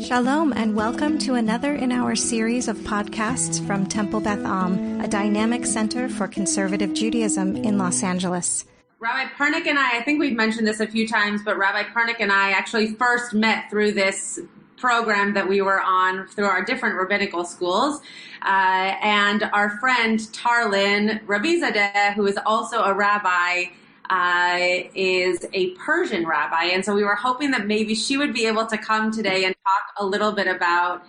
Shalom and welcome to another in our series of podcasts from Temple Beth Am, a dynamic center for conservative Judaism in Los Angeles. Rabbi Pernick and I think we've mentioned this a few times, but Rabbi Pernick and I actually first met through this program that we were on through our different rabbinical schools. And our friend Tarlan, Rabizadeh, who is also a rabbi, is a Persian rabbi. And so we were hoping that maybe she would be able to come today and talk a little bit about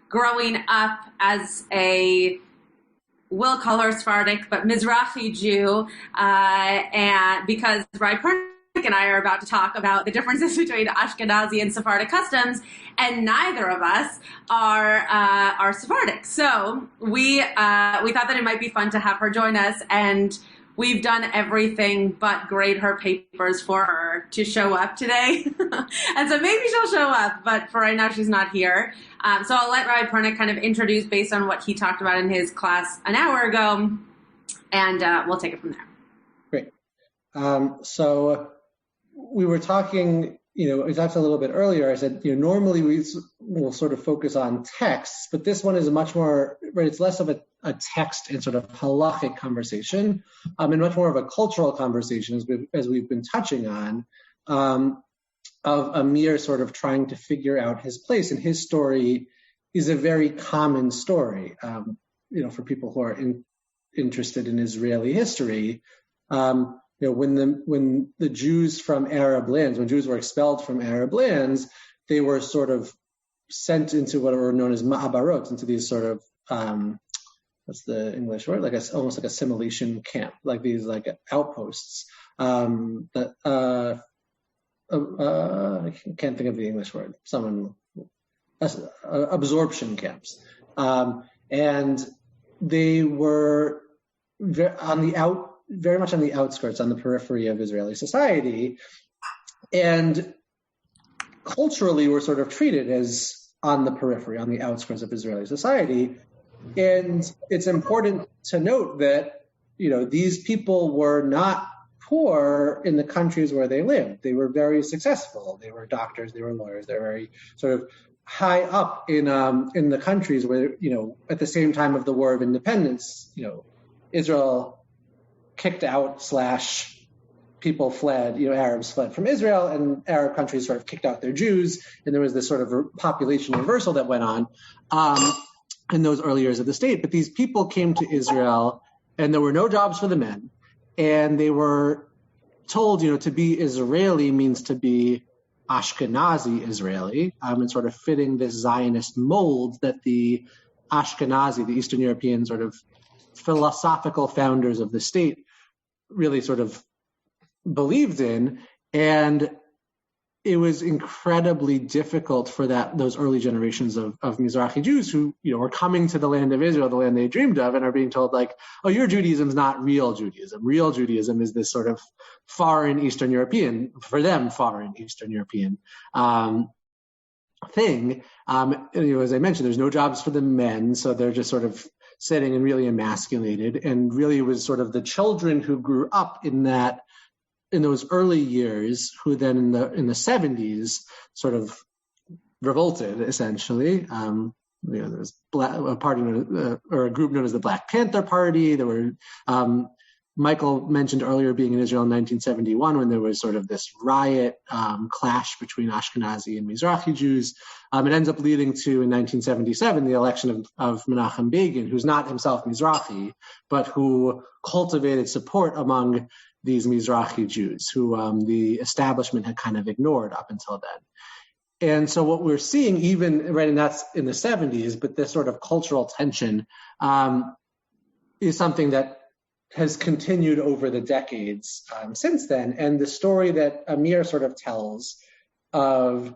growing up as a, we'll call her Sephardic, but Mizrahi Jew, and because Rabbi Pernick and I are about to talk about the differences between Ashkenazi and Sephardic customs, and neither of us are Sephardic. So we thought that it might be fun to have her join us, and we've done everything but grade her papers for her to show up today. And so maybe she'll show up, but for right now she's not here. So I'll let Rabbi Pernick kind of introduce based on what he talked about in his class an hour ago, and we'll take it from there. Great. So we were talking, we talked a little bit earlier. I said, normally we'll sort of focus on texts, but this one is much more, right, it's less of a text and sort of halachic conversation, and much more of a cultural conversation, as we've been touching on, of Amir sort of trying to figure out his place. And his story is a very common story, for people who are interested in Israeli history. When the Jews from Arab lands, when Jews were expelled from Arab lands, they were sort of sent into what were known as ma'abarot, into these sort of, what's the English word? Almost like assimilation camp, like these outposts. I can't think of the English word. Absorption camps, and they were very much on the outskirts, on the periphery of Israeli society, and culturally were sort of treated as on the periphery, on the outskirts of Israeli society. And it's important to note that, these people were not poor in the countries where they lived. They were very successful. They were doctors, they were lawyers, they were very sort of high up in the countries where, at the same time of the War of Independence, Israel kicked out / people fled, Arabs fled from Israel, and Arab countries sort of kicked out their Jews, and there was this sort of population reversal that went on in those early years of the state. But these people came to Israel, and there were no jobs for the men, and they were told, to be Israeli means to be Ashkenazi Israeli, and sort of fitting this Zionist mold that the Ashkenazi, the Eastern European sort of philosophical founders of the state, really sort of believed in. And it was incredibly difficult for those early generations of Mizrahi Jews who, were coming to the land of Israel, the land they dreamed of, and are being told oh, your Judaism is not real Judaism. Real Judaism is this sort of foreign Eastern European, for them, foreign Eastern European thing. As I mentioned, there's no jobs for the men, so they're just sort of sitting and really emasculated. And really it was sort of the children who grew up in those early years, who then in the 70s sort of revolted, essentially. There was a party or a group known as the Black Panther Party. There were Michael mentioned earlier being in Israel in 1971 when there was sort of this riot clash between Ashkenazi and Mizrahi Jews. It ends up leading to, in 1977, the election of Menachem Begin, who's not himself Mizrahi, but who cultivated support among these Mizrahi Jews, who the establishment had kind of ignored up until then. And so what we're seeing, and that's in the 70s, but this sort of cultural tension is something that has continued over the decades since then. And the story that Amir sort of tells of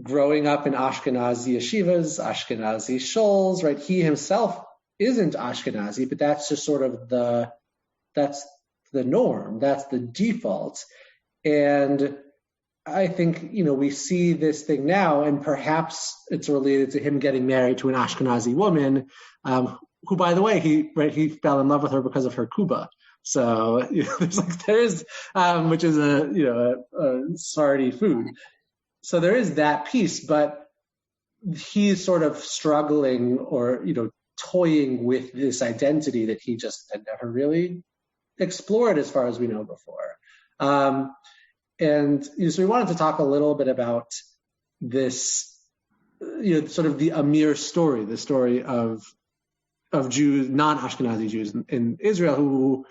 growing up in Ashkenazi yeshivas, Ashkenazi shuls, right? He himself isn't Ashkenazi, but that's just sort of that's the norm, that's the default. And I think, we see this thing now, and perhaps it's related to him getting married to an Ashkenazi woman, who, by the way, he fell in love with her because of her kuba. So there's which is a Sephardi food. So there is that piece, but he's sort of struggling or, toying with this identity that he just had never really explored as far as we know before. And so we wanted to talk a little bit about this, sort of the Amir story, the story of Jews, non-Ashkenazi Jews in Israel,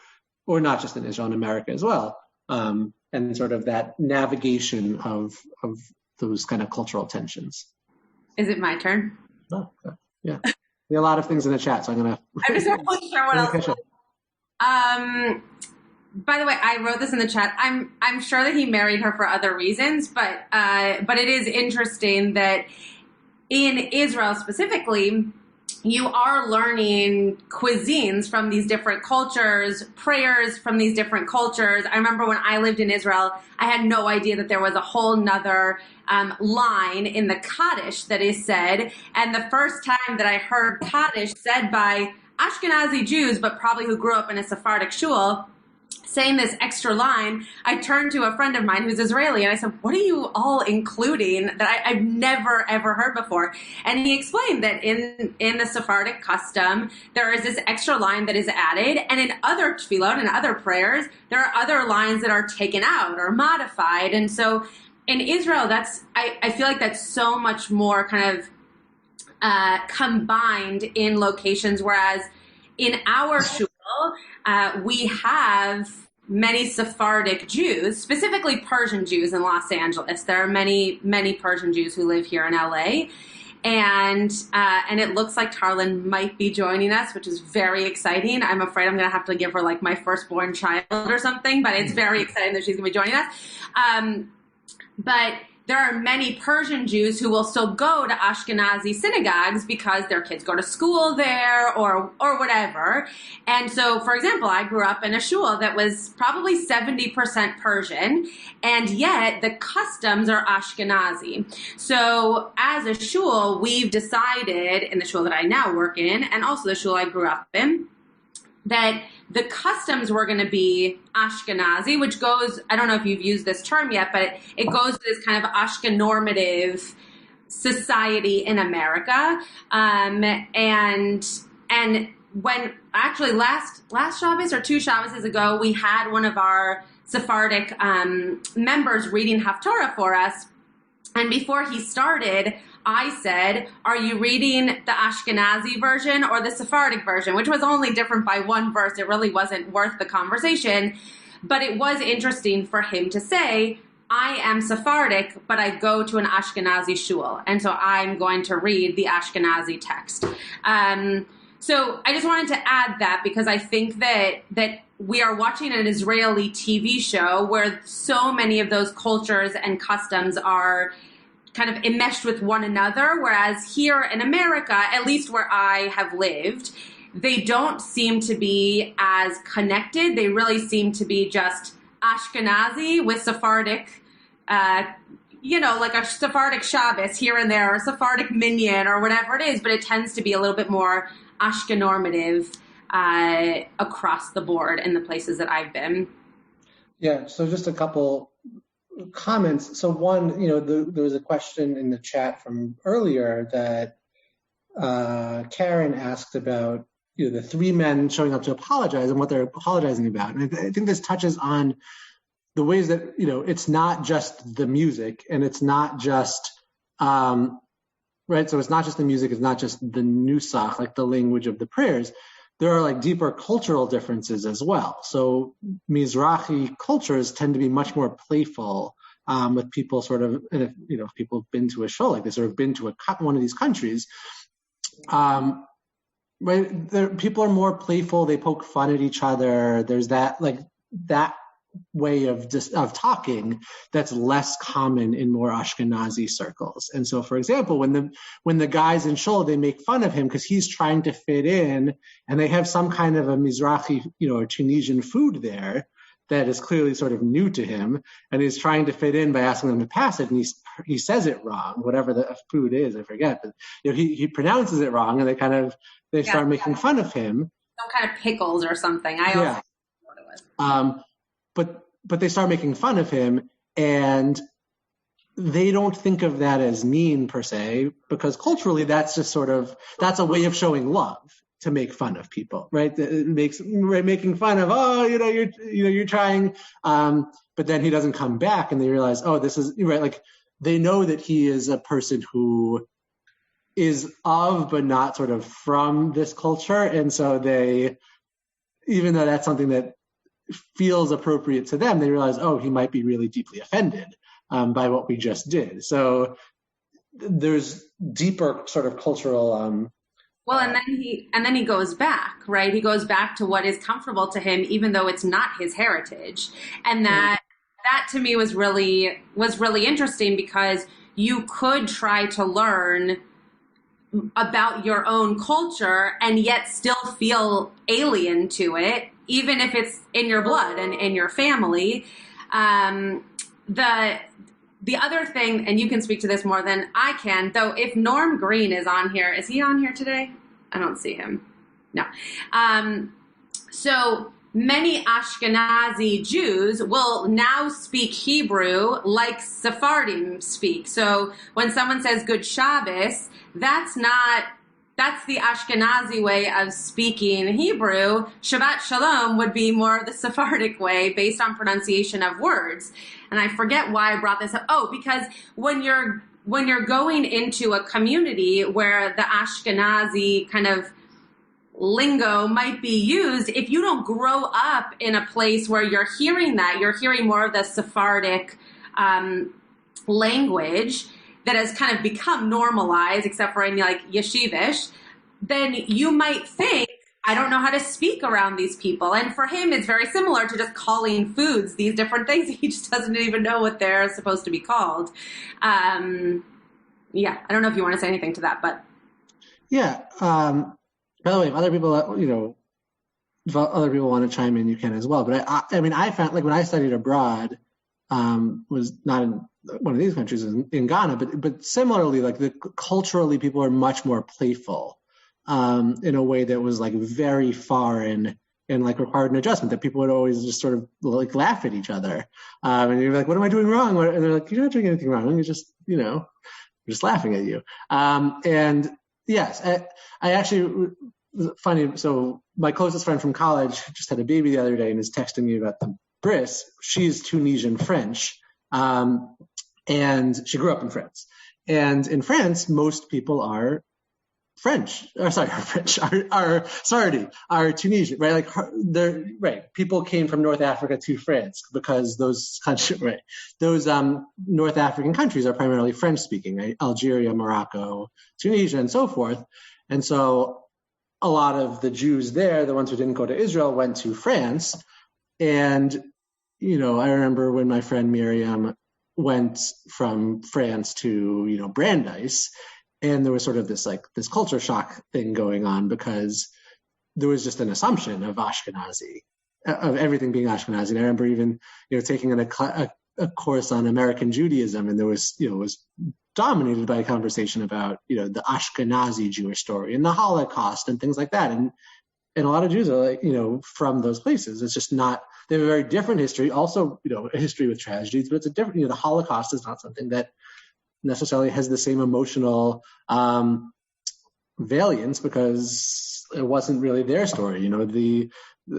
or not just in Israel, in America as well, and sort of that navigation of those kind of cultural tensions. Is it my turn? Oh, yeah. There are a lot of things in the chat, so I'm just not really sure what else. By the way, I wrote this in the chat. I'm sure that he married her for other reasons, but it is interesting that in Israel specifically, you are learning cuisines from these different cultures, prayers from these different cultures. I remember when I lived in Israel, I had no idea that there was a whole nother line in the Kaddish that is said. And the first time that I heard Kaddish said by Ashkenazi Jews, but probably who grew up in a Sephardic shul, saying this extra line, I turned to a friend of mine who's Israeli and I said, what are you all including that I've never, ever heard before? And he explained that in the Sephardic custom, there is this extra line that is added. And in other tefillot and other prayers, there are other lines that are taken out or modified. And so in Israel, I feel like that's so much more kind of combined in locations, whereas in our shul, we have many Sephardic Jews, specifically Persian Jews in Los Angeles. There are many, many Persian Jews who live here in LA. And it looks like Tarlan might be joining us, which is very exciting. I'm afraid I'm going to have to give her like my firstborn child or something, but it's very exciting that she's going to be joining us. But there are many Persian Jews who will still go to Ashkenazi synagogues because their kids go to school there or whatever. And so, for example, I grew up in a shul that was probably 70% Persian, and yet the customs are Ashkenazi. So as a shul, we've decided, in the shul that I now work in, and also the shul I grew up in, that the customs were going to be Ashkenazi, which goes, I don't know if you've used this term yet, but it goes to this kind of Ashkenormative society in America. And when actually last Shabbos or 2 Shabbos ago, we had one of our Sephardic members reading Haftorah for us. And before he started, I said, are you reading the Ashkenazi version or the Sephardic version? Which was only different by one verse. It really wasn't worth the conversation. But it was interesting for him to say, I am Sephardic, but I go to an Ashkenazi shul. And so I'm going to read the Ashkenazi text. So I just wanted to add that because I think that we are watching an Israeli TV show where so many of those cultures and customs are kind of enmeshed with one another, whereas here in America, at least where I have lived, they don't seem to be as connected. They really seem to be just Ashkenazi with Sephardic, like a Sephardic Shabbos here and there, or Sephardic minyan, or whatever it is, but it tends to be a little bit more Ashkenormative across the board in the places that I've been. Yeah, so just a couple comments. So one, there was a question in the chat from earlier that Karen asked about, the 3 men showing up to apologize and what they're apologizing about. And I think this touches on the ways that, it's not just the music and it's not just, right? So it's not just the music, it's not just the nusach, like the language of the prayers. There are like deeper cultural differences as well. So Mizrahi cultures tend to be much more playful with people sort of, if people have been to a show like this or have been to one of these countries, right? People are more playful. They poke fun at each other. There's that way of talking that's less common in more Ashkenazi circles. And so, for example, when the guys in shul, they make fun of him because he's trying to fit in, and they have some kind of a Mizrahi, or Tunisian food there that is clearly sort of new to him, and he's trying to fit in by asking them to pass it, and he says it wrong, whatever the food is, I forget, but he pronounces it wrong, and they start making fun of him. Some kind of pickles or something. I also know what it was. But they start making fun of him, and they don't think of that as mean per se, because culturally that's just that's a way of showing love, to make fun of people, right? It makes making fun of, you're trying, but then he doesn't come back, and they realize, oh, this is right. Like, they know that he is a person who is of, but not sort of from this culture, and so they, even though that's something that feels appropriate to them, they realize, oh, he might be really deeply offended by what we just did. So there's deeper sort of cultural. Well, and then he goes back, right? He goes back to what is comfortable to him, even though it's not his heritage. And that to me was really interesting, because you could try to learn about your own culture and yet still feel alien to it, even if it's in your blood and in your family. The other thing, and you can speak to this more than I can, though, if Norm Green is on here, is he on here today? I don't see him. No. So many Ashkenazi Jews will now speak Hebrew like Sephardim speak. So when someone says Good Shabbos, that's the Ashkenazi way of speaking Hebrew. Shabbat Shalom would be more the Sephardic way, based on pronunciation of words. And I forget why I brought this up. Oh, because when you're going into a community where the Ashkenazi kind of lingo might be used, if you don't grow up in a place where you're hearing that, you're hearing more of the Sephardic language that has kind of become normalized, except for in like yeshivish, then you might think, I don't know how to speak around these people. And for him, it's very similar to just calling foods these different things. He just doesn't even know what they're supposed to be called. I don't know if you want to say anything to that, but. Yeah. By the way, if other people, if other people want to chime in, you can as well. But I found, like, when I studied abroad, was not in one of these countries, in Ghana, but similarly, like, culturally, people are much more playful. In a way that was like very foreign and like required an adjustment, that people would always just sort of like laugh at each other. And you're like, what am I doing wrong? And they're like, you're not doing anything wrong. You're just, we're just laughing at you. And yes, I actually, funny. So my closest friend from college just had a baby the other day and is texting me about the bris. She's Tunisian French. And she grew up in France. And in France, most people are Tunisian, right? Like, they're right. People came from North Africa to France because those countries, right? Those North African countries are primarily French speaking, right? Algeria, Morocco, Tunisia, and so forth. And so a lot of the Jews there, the ones who didn't go to Israel, went to France. And, I remember when my friend Miriam went from France to, Brandeis, and there was sort of this culture shock thing going on, because there was just an assumption of Ashkenazi, of everything being Ashkenazi. And I remember even, taking a course on American Judaism, and there was, it was dominated by a conversation about, the Ashkenazi Jewish story and the Holocaust and things like that. And a lot of Jews are like, from those places. It's just not, they have a very different history, also, a history with tragedies, but it's a different, the Holocaust is not something that necessarily has the same emotional valiance, because it wasn't really their story. The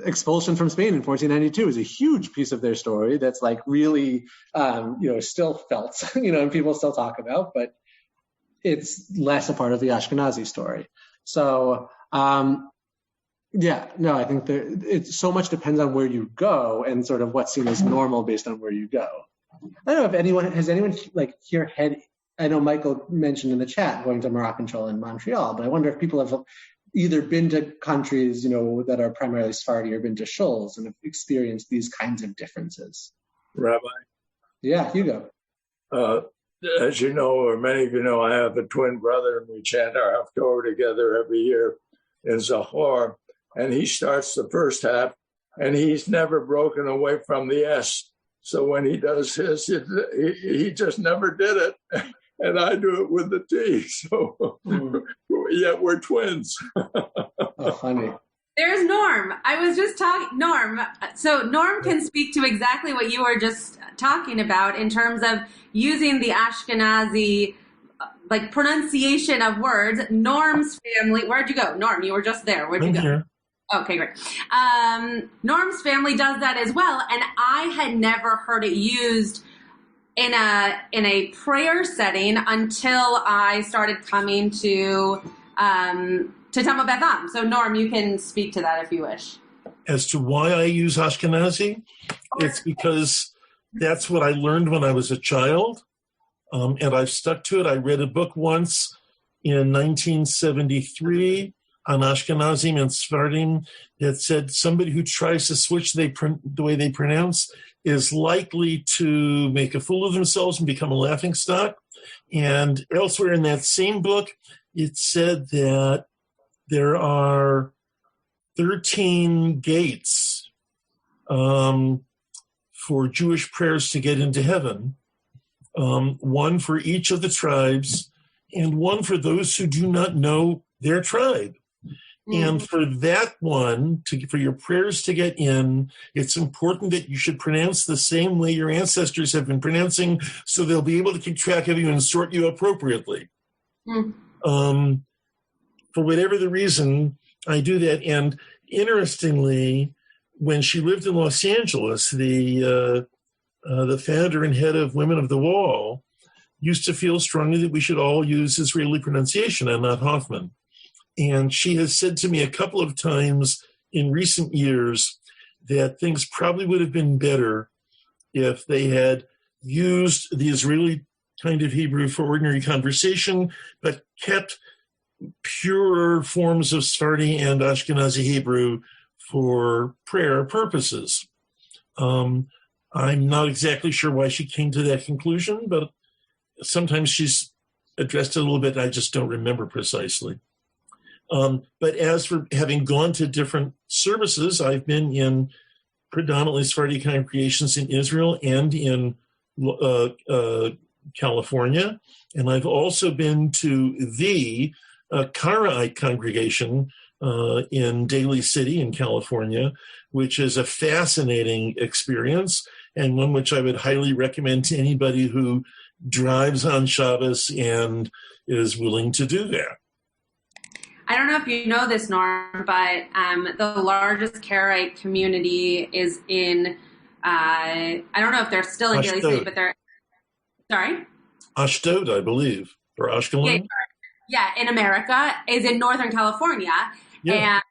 expulsion from Spain in 1492 is a huge piece of their story that's like really, still felt, and people still talk about, but it's less a part of the Ashkenazi story. So, I think it so much depends on where you go and sort of what's seen as normal based on where you go. I don't know if has anyone like here had, I know Michael mentioned in the chat going to Moroccan Shoal in Montreal, but I wonder if people have either been to countries, that are primarily Sephardi, or been to shoals and have experienced these kinds of differences. Rabbi? Yeah, Hugo. As you know, or many of you know, I have a twin brother, and we chant our Haftorah together every year in Zahor, and he starts the first half, and he's never broken away from the S. So when he does his, he just never did it. And I do it with the T. So yet we're twins. Oh, funny. There's Norm. I was just talking, Norm. So Norm can speak to exactly what you were just talking about in terms of using the Ashkenazi like pronunciation of words. Norm's family, where'd you go? Norm, you were just there. Where'd you go? Here. Okay, great. Norm's family does that as well, and I had never heard it used in a prayer setting until I started coming to Temple Beth Am. So Norm, you can speak to that if you wish. As to why I use Ashkenazi, it's because that's what I learned when I was a child, and I've stuck to it. I read a book once in 1973 on Ashkenazim and Sephardim that said somebody who tries to switch the way they pronounce is likely to make a fool of themselves and become a laughingstock. And elsewhere in that same book, it said that there are 13 gates for Jewish prayers to get into heaven, one for each of the tribes, and one for those who do not know their tribe. And for that one, for your prayers to get in, it's important that you should pronounce the same way your ancestors have been pronouncing, so they'll be able to keep track of you and sort you appropriately. For whatever the reason, I do that. And interestingly, when she lived in Los Angeles, the founder and head of Women of the Wall used to feel strongly that we should all use Israeli pronunciation and not Hoffman. And she has said to me a couple of times in recent years that things probably would have been better if they had used the Israeli kind of Hebrew for ordinary conversation, but kept purer forms of Sephardi and Ashkenazi Hebrew for prayer purposes. I'm not exactly sure why she came to that conclusion, but sometimes she's addressed it a little bit. I just don't remember precisely. But as for having gone to different services, I've been in predominantly Sephardi congregations in Israel and in California. And I've also been to the Karaite congregation in Daly City in California, which is a fascinating experience and one which I would highly recommend to anybody who drives on Shabbos and is willing to do that. I don't know if you know this, Norm, but the largest Karaite community is in, I don't know if they're still in Daly City, but they're, sorry? Ashdod, I believe, or Ashkelon. Yeah, in America, is in Northern California. Yeah. And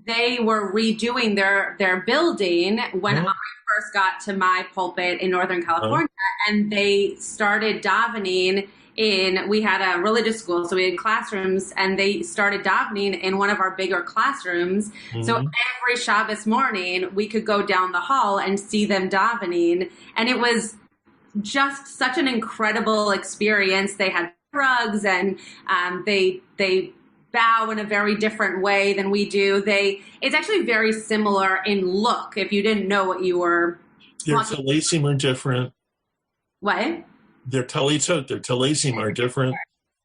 they were redoing their building when I first got to my pulpit in Northern California, and they started davening we had a religious school, so we had classrooms, and they started davening in one of our bigger classrooms. So every Shabbos morning, we could go down the hall and see them davening, and it was just such an incredible experience. They had rugs, and they bow in a very different way than we do. It's actually very similar in look, if you didn't know what you were watching. Their talesim are different. What? Their talitot, their talesim are different.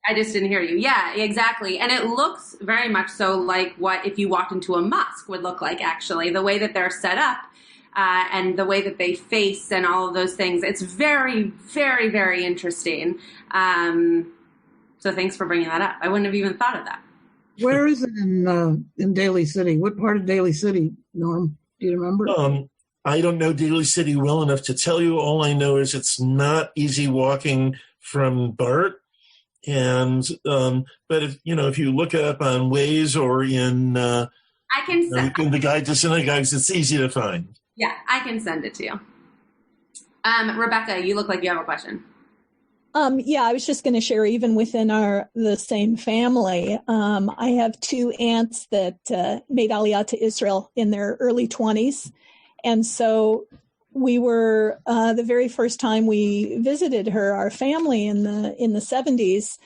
I just didn't hear you. Yeah, exactly. And it looks very much so like what if you walked into a mosque would look like, actually. The way that they're set up and the way that they face and all of those things. It's very, very, very interesting. So thanks for bringing that up. I wouldn't have even thought of that. Where is it in Daly City? What part of Daly City, Norm? Do you remember? I don't know Daly City well enough to tell you. All I know is it's not easy walking from BART. And but if you look it up on Waze or in I can send in the guide to synagogues, it's easy to find. Yeah, I can send it to you. Rebecca, you look like you have a question. Yeah, I was just going to share, even within the same family, I have two aunts that made Aliyah to Israel in their early 20s. And so we were, the very first time we visited our family in the 70s,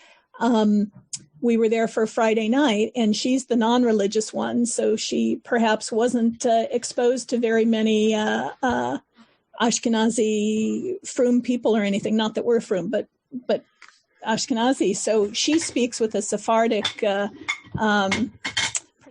we were there for Friday night, and she's the non-religious one. So she perhaps wasn't exposed to very many Ashkenazi frum people or anything. Not that we're frum, but Ashkenazi. So she speaks with a Sephardic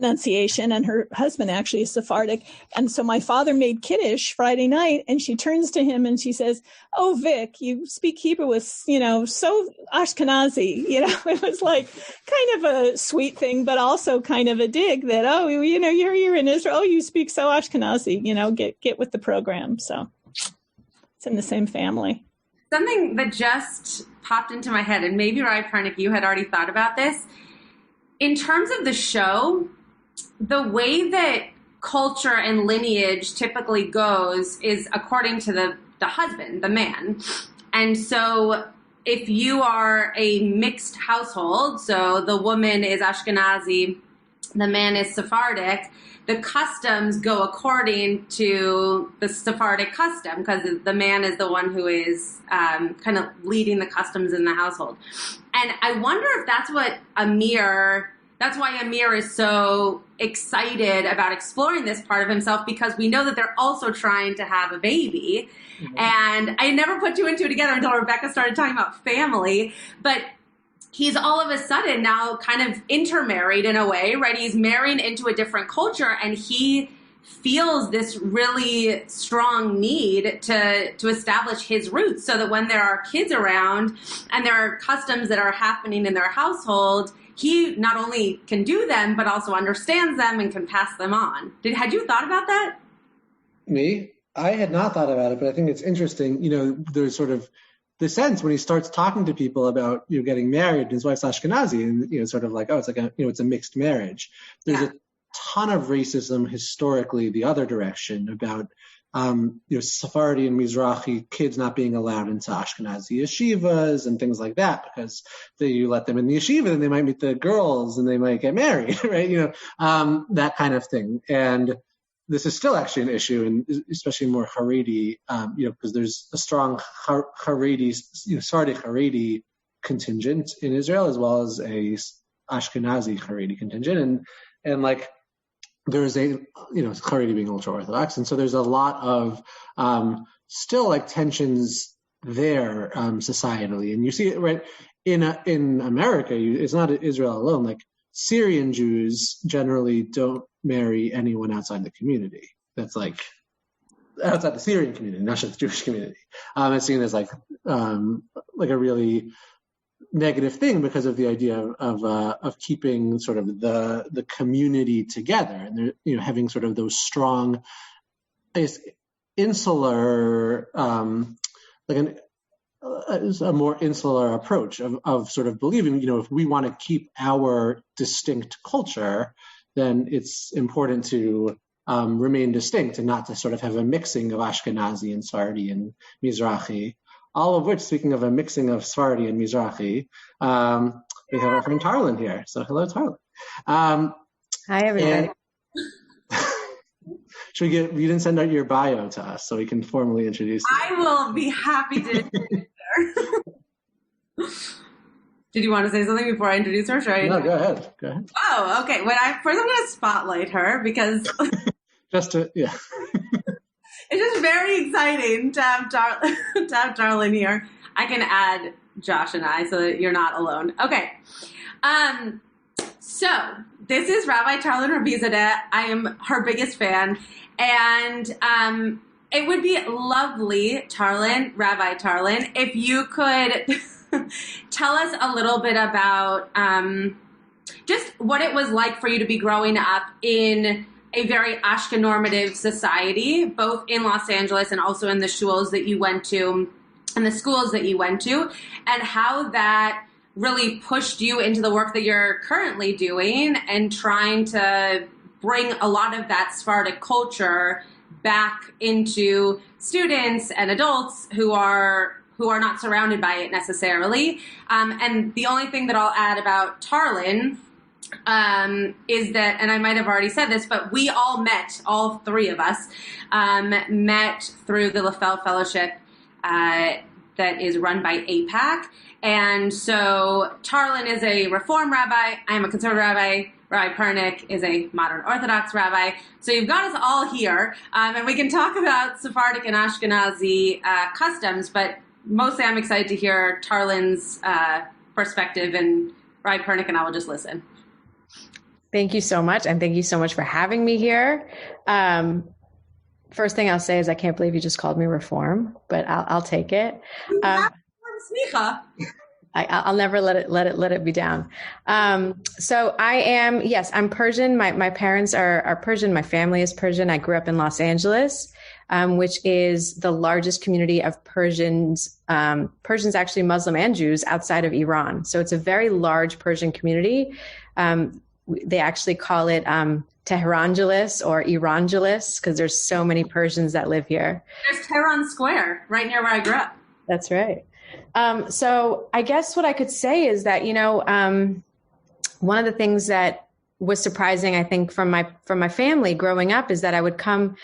pronunciation, and her husband actually is Sephardic. And so my father made Kiddush Friday night, and she turns to him and she says, "Oh, Vic, you speak Hebrew with, so Ashkenazi." It was like kind of a sweet thing, but also kind of a dig that, you're in Israel. Oh, you speak so Ashkenazi, get with the program. So it's in the same family. Something that just popped into my head, and maybe Rabbi Pernick, you had already thought about this. In terms of the show, the way that culture and lineage typically goes is according to the husband, the man. And so if you are a mixed household, so the woman is Ashkenazi, the man is Sephardic, the customs go according to the Sephardic custom, because the man is the one who is kind of leading the customs in the household. And I wonder if that's why Amir is so excited about exploring this part of himself, because we know that they're also trying to have a baby. Mm-hmm. And I never put two and two together until Rebecca started talking about family. But he's all of a sudden now kind of intermarried in a way, right? He's marrying into a different culture, and he feels this really strong need to establish his roots, so that when there are kids around and there are customs that are happening in their household, he not only can do them, but also understands them and can pass them on. Had you thought about that? Me? I had not thought about it, but I think it's interesting. There's sort of the sense when he starts talking to people about getting married, and his wife's Ashkenazi, and sort of like, oh, it's like it's a mixed marriage. There's a ton of racism historically the other direction about Sephardi and Mizrahi kids not being allowed into Ashkenazi yeshivas and things like that, because you let them in the yeshiva and they might meet the girls and they might get married, right? That kind of thing. And this is still actually an issue, and especially more Haredi, because there's a strong Haredi, Sephardic Haredi contingent in Israel, as well as a Ashkenazi Haredi contingent, and like there's a Haredi being ultra Orthodox, and so there's a lot of still like tensions there societally, and you see it right in America. It's not Israel alone. Like Syrian Jews generally don't marry anyone outside the community. That's like outside the Syrian community, not just the Jewish community. It's seen as like a really negative thing because of the idea of keeping sort of the community together, and having sort of those strong, insular, a more insular approach of sort of believing, if we want to keep our distinct culture, then it's important to remain distinct and not to sort of have a mixing of Ashkenazi and Sephardi and Mizrahi. All of which, speaking of a mixing of Sephardi and Mizrahi, we have our friend Tarlan here. So hello, Tarlan. Hi, everybody. Should you didn't send out your bio to us so we can formally introduce you. I will be happy to. Did you want to say something before I introduce her? No, go ahead. Oh, okay. First I'm going to spotlight her because It's just very exciting to have Tarlan here. I can add Josh and I so that you're not alone. Okay. So this is Rabbi Tarlan Rabizadeh. I am her biggest fan. And it would be lovely, Rabbi Tarlan, if you could tell us a little bit about just what it was like for you to be growing up in a very Ashkenormative society, both in Los Angeles and also in the shuls that you went to and the schools that you went to, and how that really pushed you into the work that you're currently doing and trying to bring a lot of that Sephardic culture back into students and adults who are not surrounded by it necessarily. And the only thing that I'll add about Tarlan is that, and I might have already said this, but we all three of us, met through the LaFell Fellowship that is run by APAC. And so Tarlan is a Reform rabbi. I am a conservative rabbi. Rabbi Pernick is a modern Orthodox rabbi. So you've got us all here, and we can talk about Sephardic and Ashkenazi customs, but mostly I'm excited to hear Tarlan's perspective, and Rabbi Pernick and I will just listen. Thank you so much. And thank you so much for having me here. First thing I'll say is I can't believe you just called me reform, but I'll take it. I'll never let it be down. So I'm Persian. My parents are Persian. My family is Persian. I grew up in Los Angeles, which is the largest community of Persians actually Muslim and Jews outside of Iran. So it's a very large Persian community. They actually call it Tehrangelis or Irangelis because there's so many Persians that live here. There's Tehran Square right near where I grew up. That's right. So I guess what I could say is that, one of the things that was surprising, I think, from my family growing up is that I would come,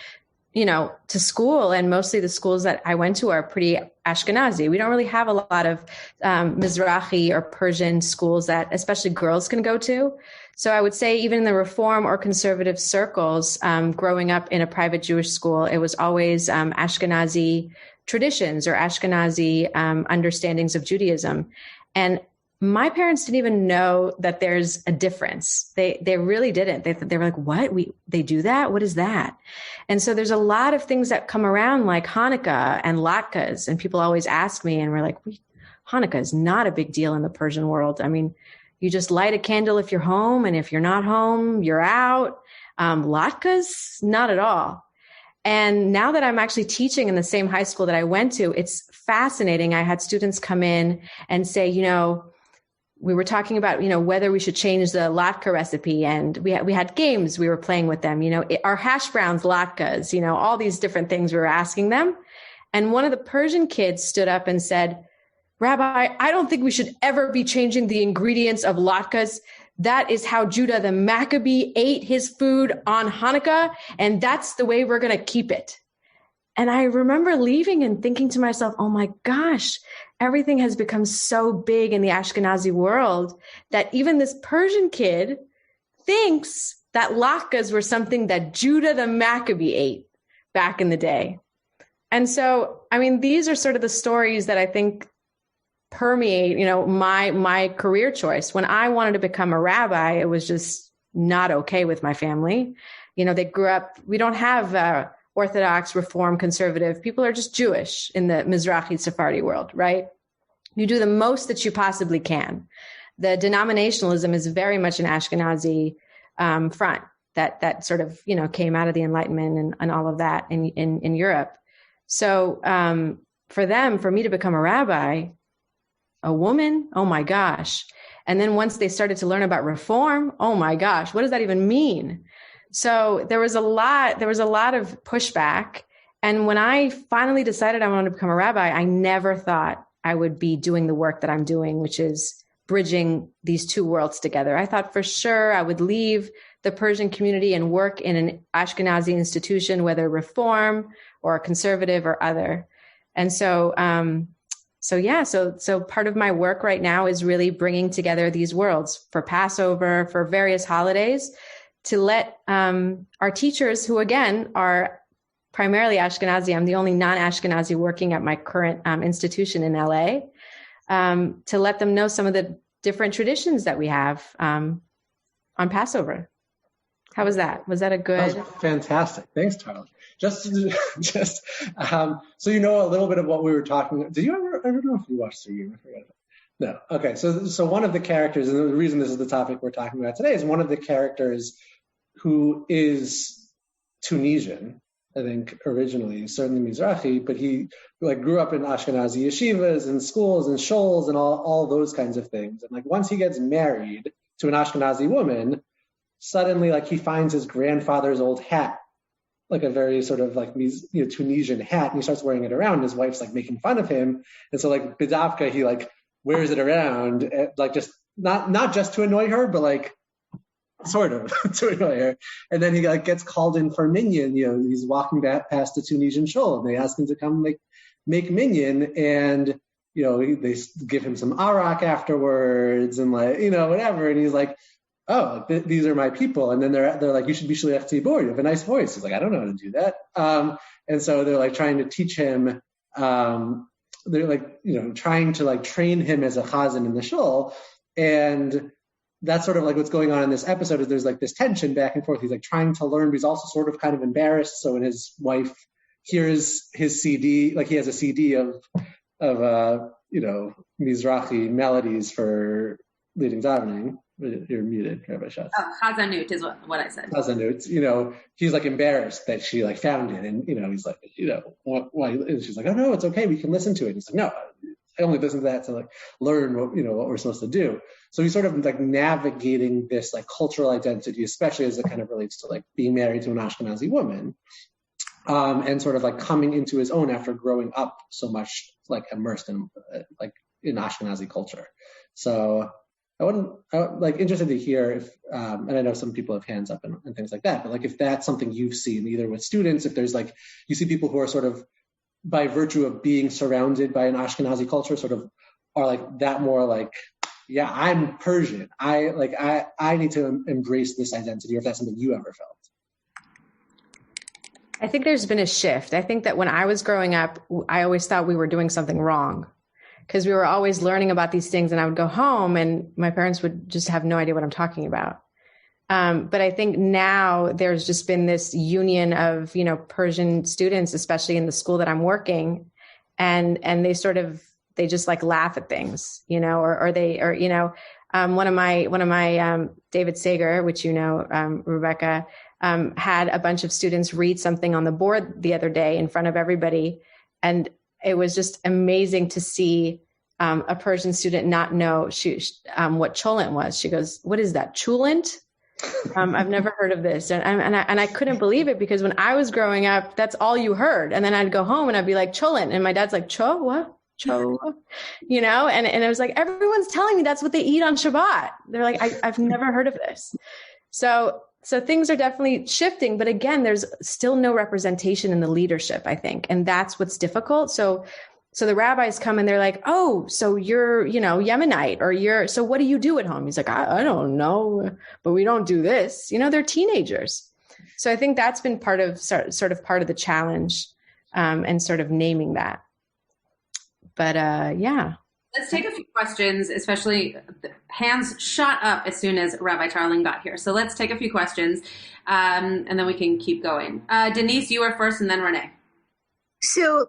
to school, and mostly the schools that I went to are pretty Ashkenazi. We don't really have a lot of Mizrahi or Persian schools that especially girls can go to. So I would say even in the Reform or conservative circles, growing up in a private Jewish school, it was always Ashkenazi traditions or Ashkenazi understandings of Judaism. And my parents didn't even know that there's a difference. They really didn't. They were like, what? They do that? What is that? And so there's a lot of things that come around like Hanukkah and latkes. And people always ask me, and we're like, Hanukkah is not a big deal in the Persian world. I mean, you just light a candle if you're home, and if you're not home, you're out. Latkes, not at all. And now that I'm actually teaching in the same high school that I went to, it's fascinating. I had students come in and say, we were talking about, whether we should change the latke recipe, and we had games we were playing with them, our hash browns latkes, all these different things we were asking them. And one of the Persian kids stood up and said, Rabbi, I don't think we should ever be changing the ingredients of latkes. That is how Judah the Maccabee ate his food on Hanukkah, and that's the way we're going to keep it. And I remember leaving and thinking to myself, oh my gosh, everything has become so big in the Ashkenazi world that even this Persian kid thinks that latkes were something that Judah the Maccabee ate back in the day. And so, these are sort of the stories that I think permeate, my career choice. When I wanted to become a rabbi, it was just not okay with my family. They grew up, we don't have Orthodox, Reform, conservative. People are just Jewish in the Mizrahi Sephardi world, right? You do the most that you possibly can. The denominationalism is very much an Ashkenazi front that sort of, came out of the Enlightenment and all of that in Europe. So for me to become a rabbi, a woman, oh my gosh. And then once they started to learn about Reform, oh my gosh, what does that even mean? So there was a lot of pushback. And when I finally decided I wanted to become a rabbi, I never thought I would be doing the work that I'm doing, which is bridging these two worlds together. I thought for sure I would leave the Persian community and work in an Ashkenazi institution, whether Reform or conservative or other. And so part of my work right now is really bringing together these worlds for Passover, for various holidays, to let our teachers, who again are primarily Ashkenazi, I'm the only non-Ashkenazi working at my current institution in LA, to let them know some of the different traditions that we have on Passover. How was that? Was that a good? That was fantastic. Thanks, Tarlan. So you know a little bit of what we were talking about. Did you ever? I don't know if you watched Srugim. I forgot. No. Okay. So one of the characters, and the reason this is the topic we're talking about today, is one of the characters who is Tunisian, I think originally, certainly Mizrahi, but he grew up in Ashkenazi yeshivas and schools and shoals and all those kinds of things. And once he gets married to an Ashkenazi woman, suddenly he finds his grandfather's old hat, a very sort of Tunisian hat, and he starts wearing it around. His wife's making fun of him, and so bidavka he wears it around, just not just to annoy her, but sort of to annoy her. And then he gets called in for minyan. He's walking past the Tunisian shul, and they ask him to come make minyan, and they give him some arak afterwards, and whatever. And he's like, oh, these are my people. And then they're like, you should be shliach tzibur. You have a nice voice. He's like, I don't know how to do that. And so they're trying to teach him. They're trying to train him as a chazan in the shul. And that's sort of like what's going on in this episode is there's like this tension back and forth. He's like trying to learn, but he's also sort of kind of embarrassed. So when his wife hears his CD, like he has a CD of Mizrahi melodies for leading davening. You're muted, Rabbi Schatz. Oh, Chazanut is what I said. Chazanut, he's like embarrassed that she like found it, and he's like, why? And she's like, oh no, it's okay, we can listen to it. And he's like, no, I only listen to that to like learn what we're supposed to do. So he's sort of like navigating this like cultural identity, especially as it kind of relates to like being married to an Ashkenazi woman, and sort of like coming into his own after growing up so much like immersed in Ashkenazi culture. So I would like interested to hear if, and I know some people have hands up and things like that, but like if that's something you've seen either with students, if there's like, you see people who are sort of by virtue of being surrounded by an Ashkenazi culture sort of are like that more like, yeah, I'm Persian. I need to embrace this identity, or if that's something you ever felt. I think there's been a shift. I think that when I was growing up, I always thought we were doing something wrong, because we were always learning about these things, and I would go home and my parents would just have no idea what I'm talking about. But I think now there's just been this union of, Persian students, especially in the school that I'm working, and they just like laugh at things, one of my David Sager, which Rebecca, had a bunch of students read something on the board the other day in front of everybody, and it was just amazing to see a Persian student not know what cholent was. She goes, "What is that, chulent?" I've never heard of this. And I couldn't believe it, because when I was growing up, that's all you heard. And then I'd go home and I'd be like, cholent. And my dad's like, cho, what? Cho, and it was like, everyone's telling me that's what they eat on Shabbat. They're like, I've never heard of this. So things are definitely shifting, but again, there's still no representation in the leadership, I think. And that's what's difficult. So the rabbis come and they're like, oh, so you're, Yemenite, or so what do you do at home? He's like, I don't know, but we don't do this. They're teenagers. So I think that's been part of part of the challenge, and sort of naming that. But yeah. Let's take a few questions, especially hands shot up as soon as Rabbi Tarlan got here. So let's take a few questions, and then we can keep going. Denise, you were first, and then Renee. So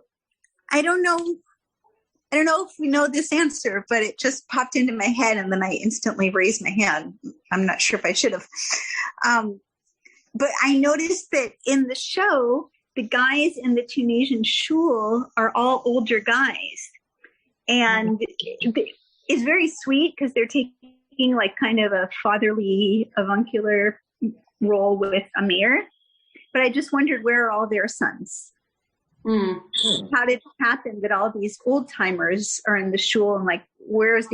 I don't know if we know this answer, but it just popped into my head, and then I instantly raised my hand. I'm not sure if I should have. But I noticed that in the show, the guys in the Tunisian shul are all older guys. And it's very sweet, because they're taking like kind of a fatherly, avuncular role with Amir. But I just wondered, where are all their sons? How did it happen that all these old timers are in the shul, and like, where is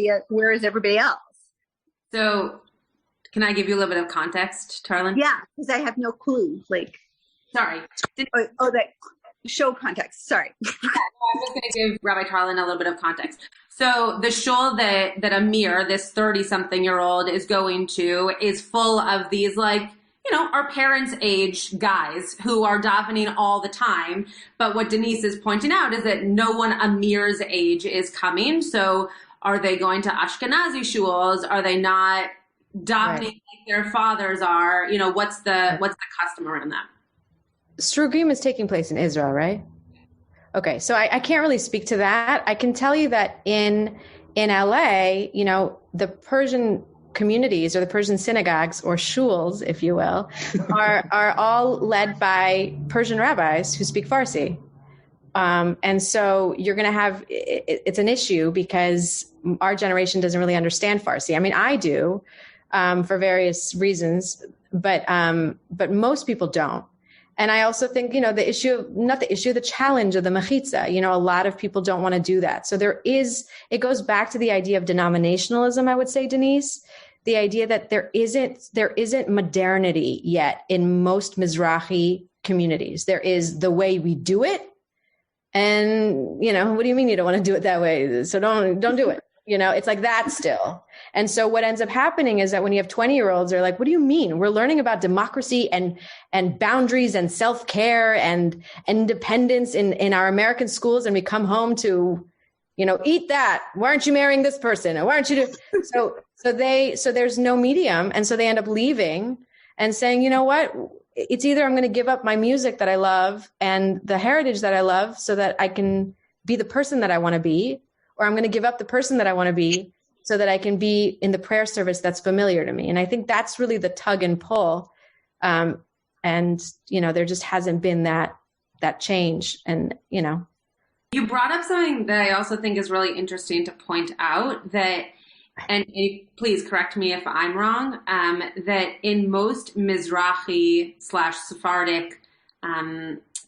everybody else? So can I give you a little bit of context, Tarlan? Yeah, because I have no clue. Like, sorry. That show context. Sorry. I'm just going to give Rabbi Tarlan a little bit of context. So the shul that Amir, this 30-something-year-old, is going to is full of these like, our parents' age guys who are davening all the time. But what Denise is pointing out is that no one Amir's age is coming. So are they going to Ashkenazi shuls? Are they not davening like their fathers are? What's the custom around that? Srugim is taking place in Israel, right? Okay, so I can't really speak to that. I can tell you that in LA, the Persian communities, or the Persian synagogues, or shuls, if you will, are all led by Persian rabbis who speak Farsi. And so you're going to have, it's an issue, because our generation doesn't really understand Farsi. I mean, I do, for various reasons, but most people don't. And I also think, the challenge of the mechitza, a lot of people don't want to do that. So it goes back to the idea of denominationalism, I would say, Denise, the idea that there isn't modernity yet in most Mizrahi communities. There is the way we do it. And, what do you mean you don't want to do it that way? So don't do it. It's like that still. And so what ends up happening is that when you have 20-year-olds, they're like, what do you mean? We're learning about democracy and boundaries and self-care and independence in our American schools. And we come home to eat that. Why aren't you marrying this person? Why aren't you so there's no medium. And so they end up leaving and saying, you know what? It's either I'm going to give up my music that I love and the heritage that I love so that I can be the person that I want to be, or I'm going to give up the person that I want to be so that I can be in the prayer service that's familiar to me. And I think that's really the tug and pull. And, there just hasn't been that change. And, You brought up something that I also think is really interesting to point out that, and please correct me if I'm wrong, that in most Mizrahi/Sephardic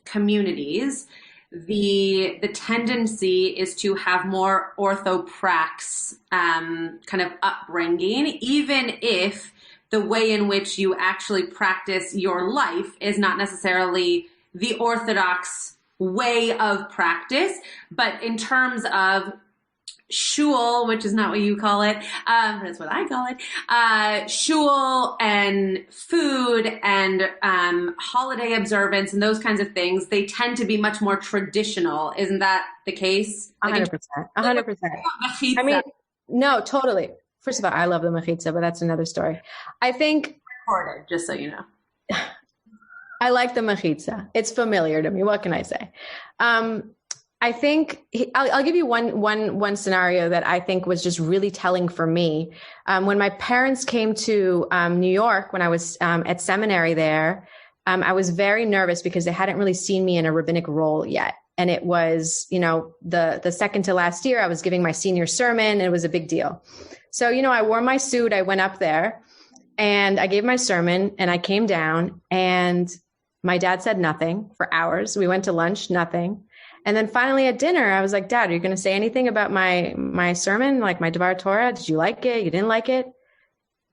communities, the tendency is to have more orthoprax kind of upbringing, even if the way in which you actually practice your life is not necessarily the Orthodox way of practice, but in terms of shul, which is not what you call it, that's what I call it, shul and food and holiday observance and those kinds of things, they tend to be much more traditional. Isn't that the case? 100%. 100%. I mean, no, totally. First of all, I love the mechitza, but that's another story. I think, just so you know, I like the mechitza. It's familiar to me. What can I say? I think I'll give you one scenario that I think was just really telling for me. When my parents came to New York, when I was at seminary there, I was very nervous because they hadn't really seen me in a rabbinic role yet. And it was, the second to last year, I was giving my senior sermon, and it was a big deal. So, I wore my suit, I went up there and I gave my sermon and I came down and my dad said nothing for hours. We went to lunch, nothing. And then finally at dinner, I was like, Dad, are you going to say anything about my sermon, like my Devar Torah? Did you like it? You didn't like it?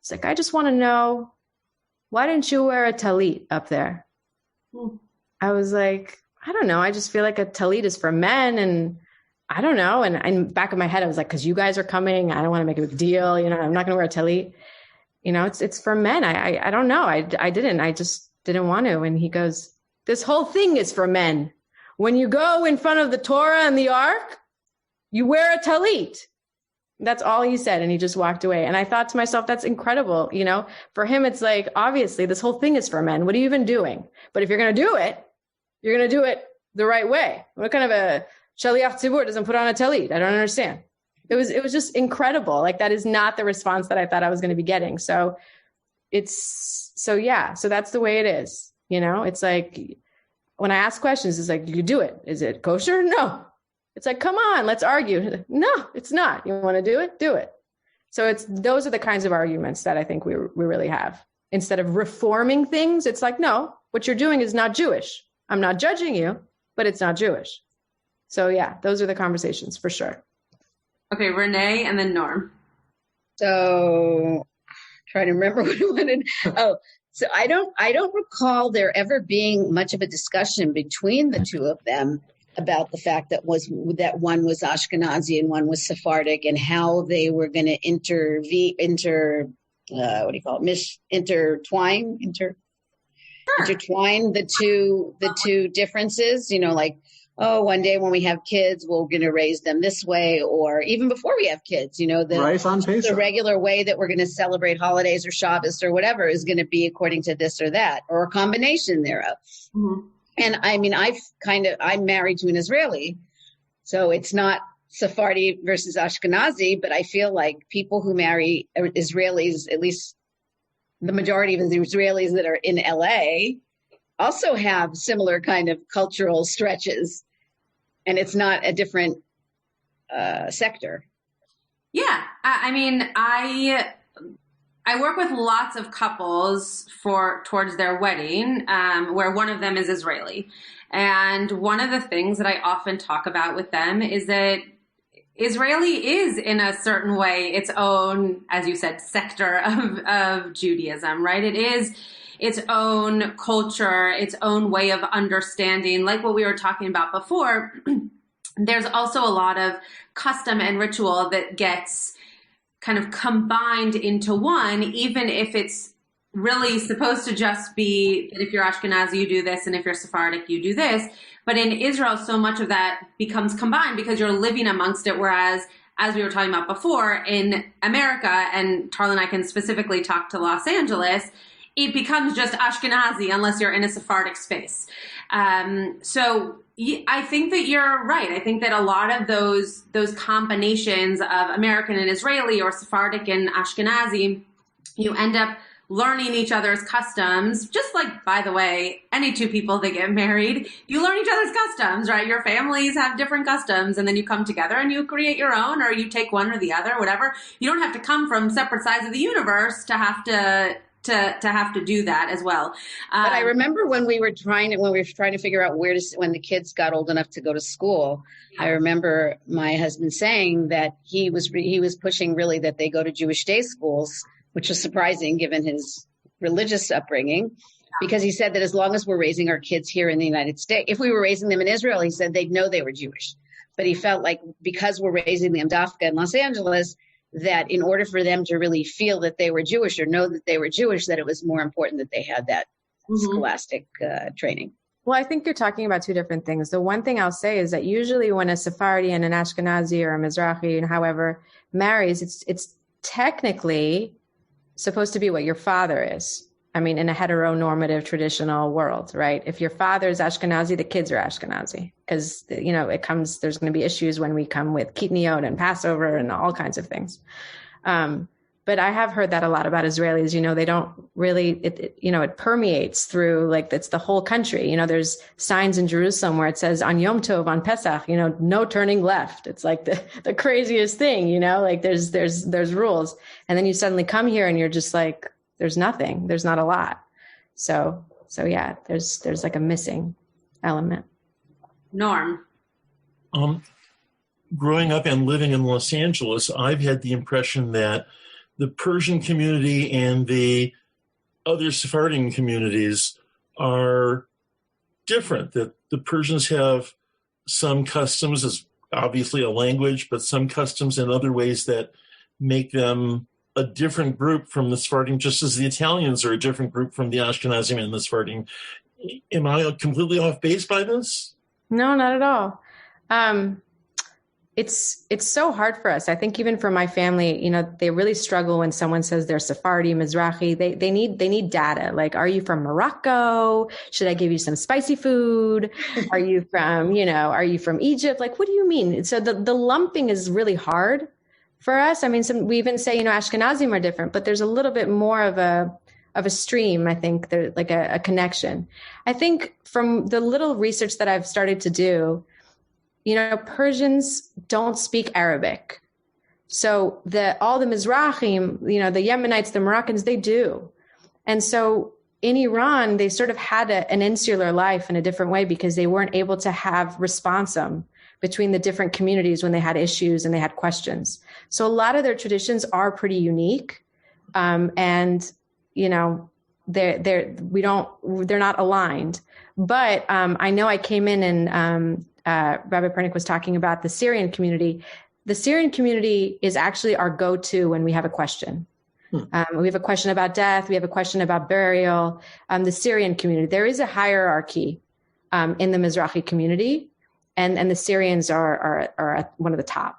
It's like, I just want to know, why didn't you wear a talit up there? I was like, I don't know. I just feel like a talit is for men, and I don't know. And in the back of my head, I was like, because you guys are coming, I don't want to make a big deal. I'm not going to wear a talit. It's for men. I don't know. I just didn't want to. And he goes, this whole thing is for men. When you go in front of the Torah and the Ark, you wear a talit. That's all he said. And he just walked away. And I thought to myself, that's incredible. For him, it's like, obviously this whole thing is for men. What are you even doing? But if you're going to do it, you're going to do it the right way. What kind of a shaliach tzibur doesn't put on a talit? I don't understand. It was just incredible. Like, that is not the response that I thought I was going to be getting. So so that's the way it is. It's like, when I ask questions, it's like, you do it. Is it kosher? No. It's like, come on, let's argue. No, it's not. You want to do it? Do it. So those are the kinds of arguments that I think we really have. Instead of reforming things, it's like, no, what you're doing is not Jewish. I'm not judging you, but it's not Jewish. So yeah, those are the conversations for sure. Okay, Renee and then Norm. So trying to remember what I wanted. So I don't recall there ever being much of a discussion between the two of them about the fact that one was Ashkenazi and one was Sephardic, and how they were going to intertwine the two differences. Like, one day when we have kids, we're going to raise them this way, or even before we have kids, the regular way that we're going to celebrate holidays or Shabbos or whatever is going to be according to this or that, or a combination thereof. Mm-hmm. And I mean, I'm married to an Israeli, so it's not Sephardi versus Ashkenazi, but I feel like people who marry Israelis, at least the majority of the Israelis that are in LA, also have similar kind of cultural stretches, and it's not a different sector. Yeah. I mean, I work with lots of couples towards their wedding, where one of them is Israeli. And one of the things that I often talk about with them is that Israeli is, in a certain way, its own, as you said, sector of Judaism, right? It is its own culture, its own way of understanding, like what we were talking about before. There's also a lot of custom and ritual that gets kind of combined into one, even if it's really supposed to just be that if you're Ashkenazi, you do this, and if you're Sephardic, you do this. But in Israel, so much of that becomes combined because you're living amongst it, whereas, as we were talking about before, in America, and Tarlan and I can specifically talk to Los Angeles, it becomes just Ashkenazi unless you're in a Sephardic space. So I think that you're right. I think that a lot of those combinations of American and Israeli or Sephardic and Ashkenazi, you end up learning each other's customs, just like, by the way, any two people that get married, you learn each other's customs, right? Your families have different customs, and then you come together and you create your own, or you take one or the other, whatever. You don't have to come from separate sides of the universe to have to do that as well. But I remember when we were trying to figure out when the kids got old enough to go to school, I remember my husband saying that he was pushing really that they go to Jewish day schools, which was surprising given his religious upbringing, because he said that as long as we're raising our kids here in the United States, if we were raising them in Israel, he said they'd know they were Jewish. But he felt like because we're raising them Dafka in Los Angeles, that in order for them to really feel that they were Jewish or know that they were Jewish, that it was more important that they had that scholastic training. Well, I think you're talking about two different things. The one thing I'll say is that usually when a Sephardi and an Ashkenazi or a Mizrahi, and however, marries, it's technically supposed to be what your father is. I mean, in a heteronormative traditional world, right? If your father is Ashkenazi, the kids are Ashkenazi, because, there's going to be issues when we come with Kitniot and Passover and all kinds of things. But I have heard that a lot about Israelis. They don't really, it permeates through, like, it's the whole country. There's signs in Jerusalem where it says on Yom Tov, on Pesach, no turning left. It's like the craziest thing, like there's rules. And then you suddenly come here and you're just like, there's nothing, there's not a lot. So yeah, there's like a missing element. Norm. Growing up and living in Los Angeles, I've had the impression that the Persian community and the other Sephardic communities are different, that the Persians have some customs, as obviously a language, but some customs in other ways that make them a different group from the Sephardim, just as the Italians are a different group from the Ashkenazim and the Sephardim. Am I completely off base by this? No, not at all. It's so hard for us. I think even for my family, they really struggle when someone says they're Sephardi, Mizrahi. They need data. Like, are you from Morocco? Should I give you some spicy food? Are you from Egypt? Like, what do you mean? So the lumping is really hard for us. I mean, we even say, Ashkenazim are different, but there's a little bit more of a stream. I think there's like a connection. I think from the little research that I've started to do, Persians don't speak Arabic. So all the Mizrahim, the Yemenites, the Moroccans, they do. And so in Iran, they sort of had an insular life in a different way because they weren't able to have responsum between the different communities when they had issues and they had questions. So a lot of their traditions are pretty unique. And they're not aligned. But I know I came in and Rabbi Pernick was talking about the Syrian community. The Syrian community is actually our go-to when we have a question. We have a question about death. We have a question about burial. The Syrian community, there is a hierarchy in the Mizrahi community, and the Syrians are at one of the top.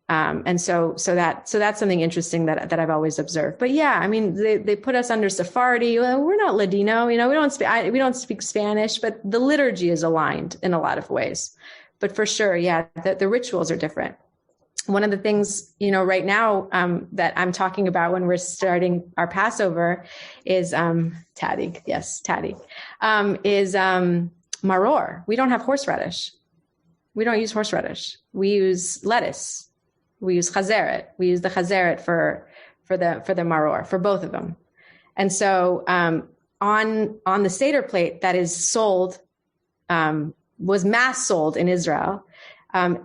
And so that's something interesting that I've always observed. But yeah, I mean, they put us under Sephardi. Well, we're not Ladino, we don't speak Spanish, but the liturgy is aligned in a lot of ways. But for sure, yeah, the rituals are different. One of the things, right now that I'm talking about when we're starting our Passover is tadig. Yes, tadig is maror. We don't have horseradish. We don't use horseradish. We use lettuce. We use chazeret. We use the chazeret for the maror, for both of them. And so on the Seder plate that is sold, was mass sold in Israel,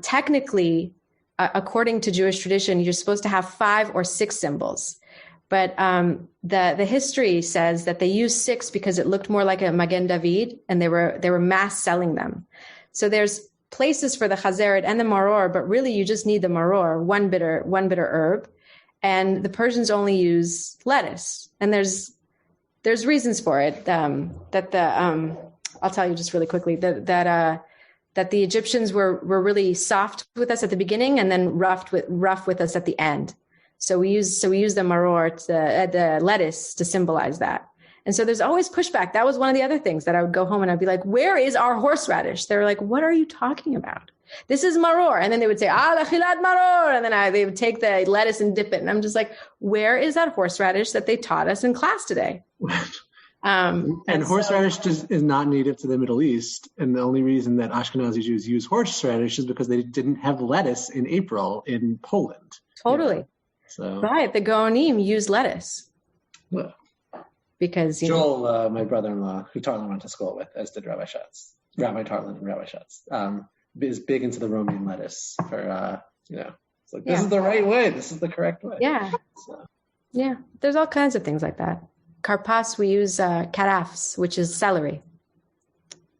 technically, according to Jewish tradition, you're supposed to have 5 or 6 symbols. But the history says that they used 6 because it looked more like a Magen David, and they were mass selling them. So there's places for the chazeret and the maror, but really you just need the maror, one bitter herb. And the Persians only use lettuce. And there's there's reasons for it. I'll tell you just really quickly that the Egyptians were really soft with us at the beginning and then rough with us at the end. So we use the maror, the lettuce, to symbolize that. And so there's always pushback. That was one of the other things that I would go home and I'd be like, where is our horseradish? They were like, what are you talking about? This is maror. And then they would say, l'achilad maror. And then they would take the lettuce and dip it. And I'm just like, where is that horseradish that they taught us in class today? And horseradish is not native to the Middle East. And the only reason that Ashkenazi Jews use horseradish is because they didn't have lettuce in April in Poland. Totally. Yeah. So. Right. The Goanim use lettuce. Well, because Joel, my brother-in-law, who Tarlan went to school with, as did Rabbi Tarlan and Rabbi Schatz, is big into the romaine lettuce for, it's like, this is the right way. This is the correct way. Yeah. So. Yeah. There's all kinds of things like that. Karpas, we use karafs, which is celery.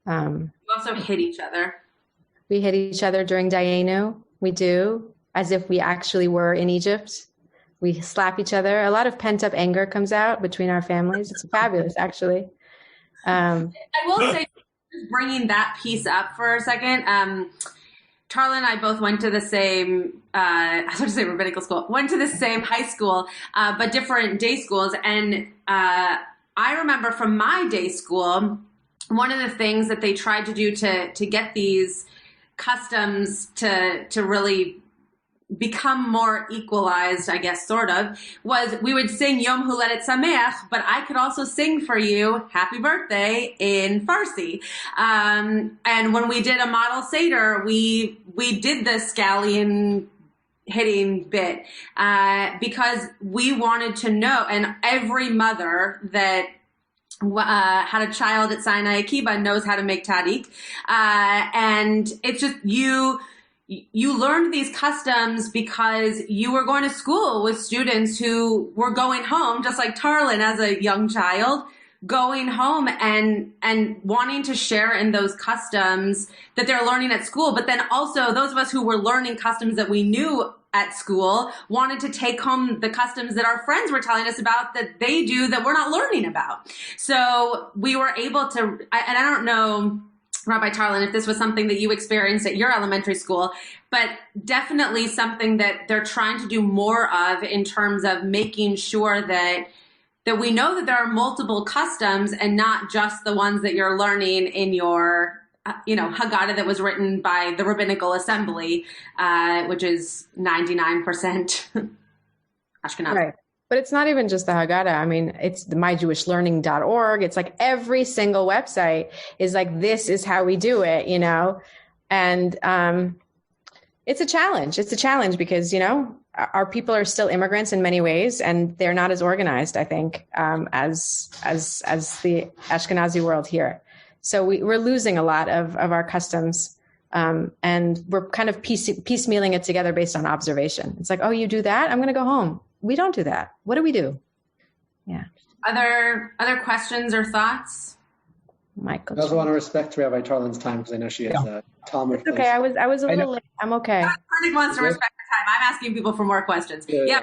We also hit each other. We hit each other during Dayenu. We do, as if we actually were in Egypt. We slap each other. A lot of pent-up anger comes out between our families. It's fabulous, actually. I will say, just bringing that piece up for a second, Tarlan and I both went to the same, I was going to say rabbinical school, went to the same high school, but different day schools. And I remember from my day school, one of the things that they tried to do to get these customs to really become more equalized, I guess, sort of, was we would sing Yom Huledet Sameach, but I could also sing for you Happy Birthday in Farsi. And when we did a model Seder, we did the scallion hitting bit because we wanted to know, and every mother that had a child at Sinai Akiba knows how to make tadik. And it's just you learned these customs because you were going to school with students who were going home, just like Tarlan as a young child, going home and wanting to share in those customs that they're learning at school. But then also those of us who were learning customs that we knew at school wanted to take home the customs that our friends were telling us about that they do that we're not learning about. So we were able to, and I don't know, Rabbi Tarlan, if this was something that you experienced at your elementary school, but definitely something that they're trying to do more of in terms of making sure that we know that there are multiple customs and not just the ones that you're learning in your, Haggadah that was written by the Rabbinical Assembly, which is 99% Ashkenazi. Right. But it's not even just the Haggadah. I mean, it's the myjewishlearning.org. It's like every single website is like, this is how we do it, and it's a challenge. It's a challenge because, our people are still immigrants in many ways, and they're not as organized, I think, as the Ashkenazi world here. So we're losing a lot of our customs, and we're kind of piecemealing it together based on observation. It's like, oh, you do that? I'm going to go home. We don't do that. What do we do? Yeah. Other questions or thoughts? Michael. I also want to respect Rabbi Tarlan's time because I know she has a Talmud. Okay, I was a little late. I'm okay. Pernick wants to respect the time. I'm asking people for more questions. Yeah.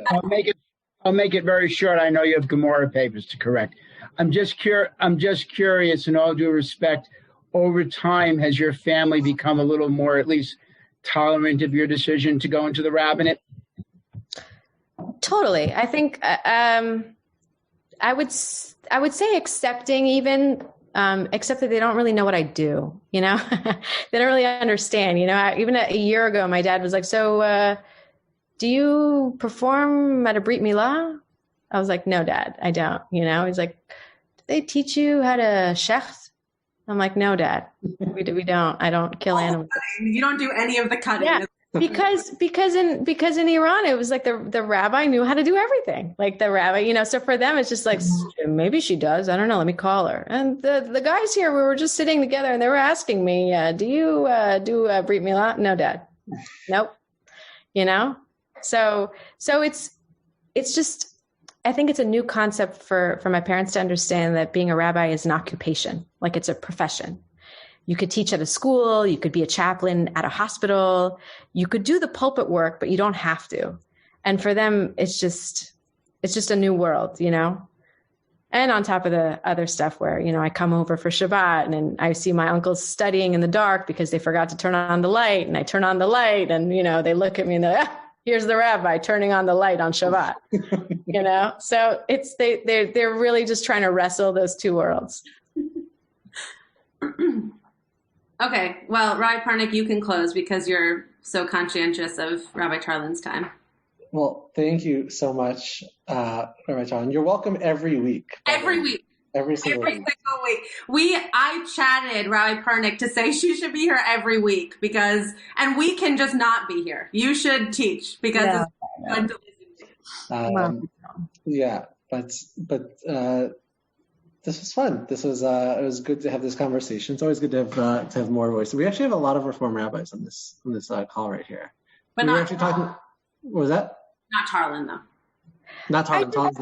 I'll make it very short. I know you have Gemara papers to correct. I'm just curious, in all due respect, over time, has your family become a little more, at least, tolerant of your decision to go into the rabbinate? Totally. I think I would say accepting even, except that they don't really know what I do, they don't really understand, even a year ago, my dad was like, so do you perform at a Brit Milah? I was like, no, Dad, I don't, he's like, do they teach you how to shecht? I'm like, no, Dad, we don't. I don't kill animals. You don't do any of the cutting. Yeah. Because in Iran, it was like the rabbi knew how to do everything. Like the rabbi, so for them, it's just like, maybe she does. I don't know. Let me call her. And the guys here, we were just sitting together and they were asking me, do you do Brit Milah? No, Dad. Nope. So it's just, I think it's a new concept for my parents to understand that being a rabbi is an occupation, like it's a profession. You could teach at a school, you could be a chaplain at a hospital, you could do the pulpit work, but you don't have to. And for them, it's just a new world, And on top of the other stuff where, I come over for Shabbat and I see my uncles studying in the dark because they forgot to turn on the light, and I turn on the light and, they look at me and they're, here's the rabbi turning on the light on Shabbat, So they're really just trying to wrestle those two worlds. Okay. Well, Rabbi Pernick, you can close because you're so conscientious of Rabbi Tarlan's time. Well, thank you so much, Rabbi Tarlan. You're welcome every week. Every week. Every single week. I chatted Rabbi Pernick to say she should be here every week and we can just not be here. You should teach because it's fun to listen to. Yeah, but this was fun. This was it was good to have this conversation. It's always good to have more voice. We actually have a lot of Reform rabbis on this call right here. But we were actually talking. What was that? Not Tarlan though. Not Tarlan.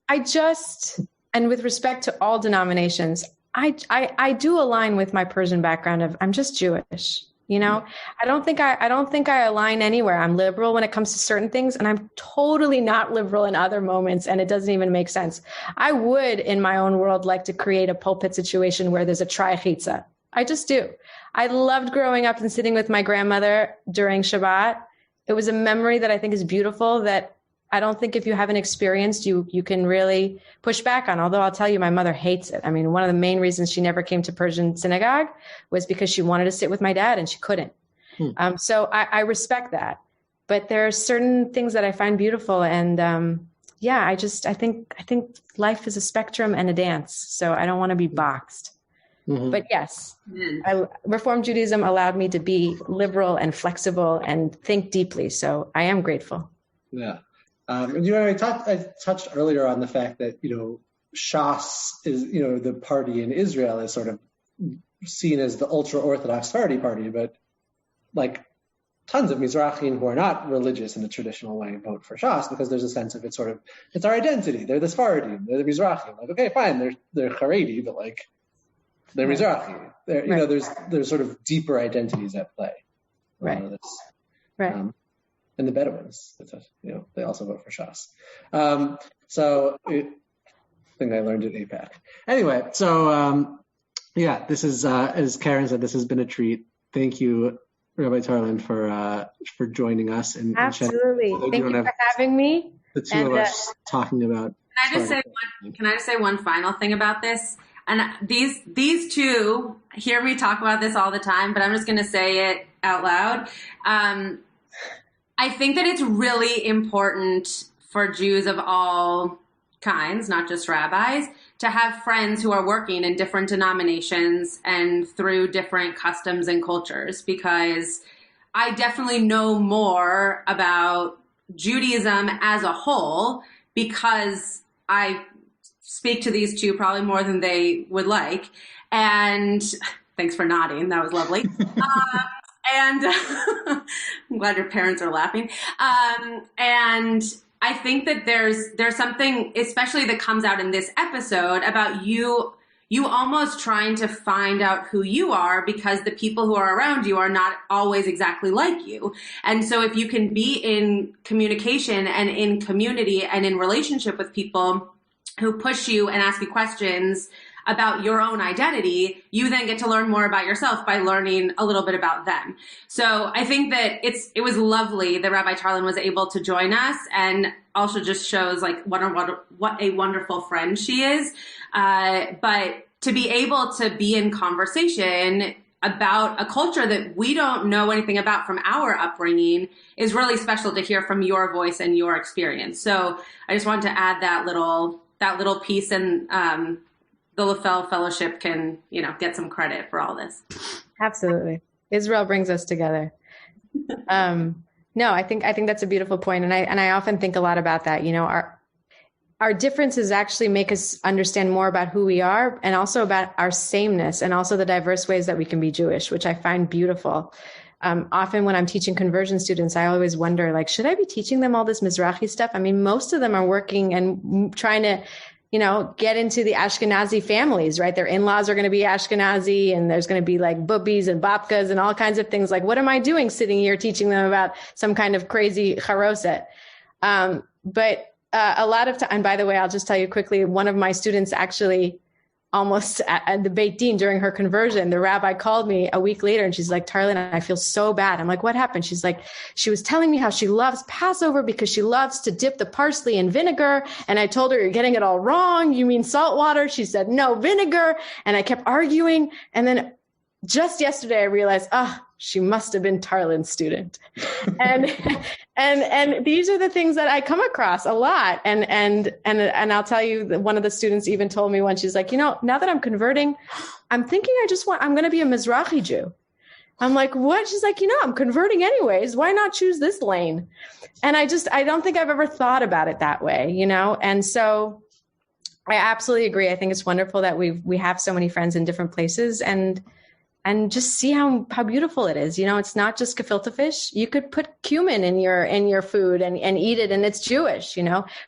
I just, and with respect to all denominations, I do align with my Persian background of I'm just Jewish. I don't think I align anywhere. I'm liberal when it comes to certain things, and I'm totally not liberal in other moments, and it doesn't even make sense. I would, in my own world, like to create a pulpit situation where there's a trichitza. I just do. I loved growing up and sitting with my grandmother during Shabbat. It was a memory that I think is beautiful that I don't think if you haven't experienced, you can really push back on. Although I'll tell you, my mother hates it. I mean, one of the main reasons she never came to Persian synagogue was because she wanted to sit with my dad and she couldn't. So I respect that. But there are certain things that I find beautiful. And I think life is a spectrum and a dance. So I don't want to be boxed. Mm-hmm. But yes, Reform Judaism allowed me to be liberal and flexible and think deeply. So I am grateful. Yeah. I touched earlier on the fact that, Shas is, the party in Israel is sort of seen as the ultra-Orthodox Sephardi party, but like tons of Mizrahim who are not religious in the traditional way vote for Shas because there's a sense of it's our identity. They're the Sephardim, they're the Mizrahim. Like, okay, fine, they're Haredi, but like they're Mizrahi. There's sort of deeper identities at play. Right. Right. And the Bedouins, they also vote for Shas. I think I learned at APAC. Anyway, this is, as Karen said, this has been a treat. Thank you, Rabbi Tarlan, for joining us. Absolutely. Thank you for having me. The two of us talking about. Can I just say one final thing about this? And these two hear me talk about this all the time, but I'm just going to say it out loud. I think that it's really important for Jews of all kinds, not just rabbis, to have friends who are working in different denominations and through different customs and cultures, because I definitely know more about Judaism as a whole because I speak to these two probably more than they would like. And thanks for nodding. That was lovely. And I'm glad your parents are laughing. And I think that there's something, especially that comes out in this episode about you almost trying to find out who you are because the people who are around you are not always exactly like you. And so if you can be in communication and in community and in relationship with people who push you and ask you questions about your own identity, you then get to learn more about yourself by learning a little bit about them. So I think that it was lovely that Rabbi Tarlan was able to join us, and also just shows like what a wonderful friend she is. But to be able to be in conversation about a culture that we don't know anything about from our upbringing is really special to hear from your voice and your experience. So I just wanted to add that little piece, and the LaFell Fellowship can, get some credit for all this. Absolutely. Israel brings us together. No, I think that's a beautiful point. And I often think a lot about that. Our differences actually make us understand more about who we are and also about our sameness and also the diverse ways that we can be Jewish, which I find beautiful. Often when I'm teaching conversion students, I always wonder, like, should I be teaching them all this Mizrahi stuff? I mean, most of them are working and trying to, get into the Ashkenazi families, right? Their in-laws are going to be Ashkenazi, and there's going to be like bubis and babkas and all kinds of things. Like, what am I doing sitting here teaching them about some kind of crazy charoset? But a lot of time, and by the way, I'll just tell you quickly, one of my students actually almost at the Beit Din during her conversion, the rabbi called me a week later and she's like, Tarlan, I feel so bad. I'm like, what happened? She's like, she was telling me how she loves Passover because she loves to dip the parsley in vinegar. And I told her, you're getting it all wrong. You mean salt water? She said, no, vinegar. And I kept arguing. And then just yesterday I realized, she must have been Tarlan's student. And these are the things that I come across a lot. And I'll tell you that one of the students even told me once, she's like, now that I'm converting, I'm thinking I'm going to be a Mizrahi Jew. I'm like, what? She's like, I'm converting anyways. Why not choose this lane? And I don't think I've ever thought about it that way, And so I absolutely agree. I think it's wonderful that we have so many friends in different places and just see how beautiful it is. It's not just gefilte fish. You could put cumin in your food and eat it, and it's Jewish,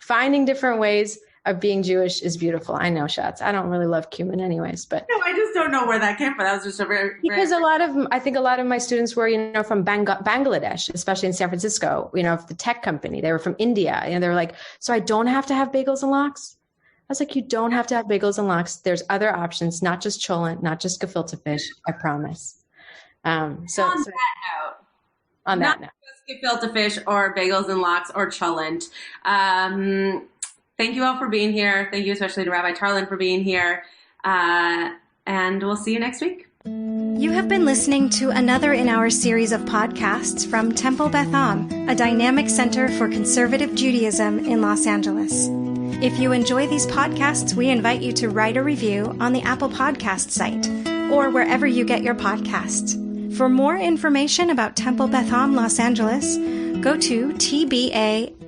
Finding different ways of being Jewish is beautiful. I know, Schatz. I don't really love cumin anyways, but. No, I just don't know where that came from. That was just because I think a lot of my students were, from Bangladesh, especially in San Francisco, the tech company. They were from India. They were like, so I don't have to have bagels and lox? I was like, you don't have to have bagels and lox. There's other options, not just cholent, not just gefilte fish. I promise. On that note, not just gefilte fish or bagels and lox or cholent. Thank you all for being here. Thank you especially to Rabbi Tarlan for being here. And we'll see you next week. You have been listening to another in our series of podcasts from Temple Beth Am, a dynamic center for conservative Judaism in Los Angeles. If you enjoy these podcasts, we invite you to write a review on the Apple Podcast site or wherever you get your podcasts. For more information about Temple Beth Am Los Angeles, go to tbala.org.